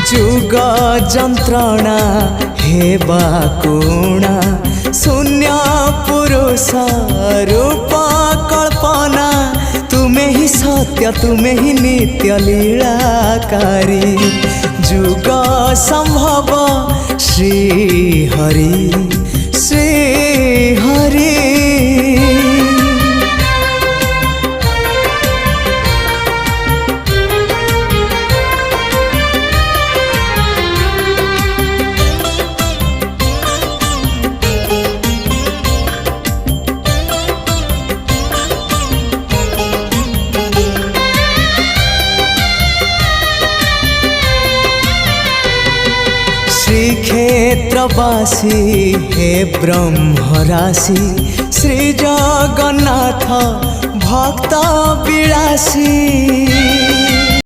जुग जंत्रणा हेबा कुणा शून्य पुरुष रूप कल्पना तुम्हें ही सत्य तुम्हें ही नित्य लीलाकारी जुग संभव श्री हरि श्री हरि। श्रीक्षेत्रवासी हे ब्रह्मराशि श्री जगन्नाथ भक्त विलासी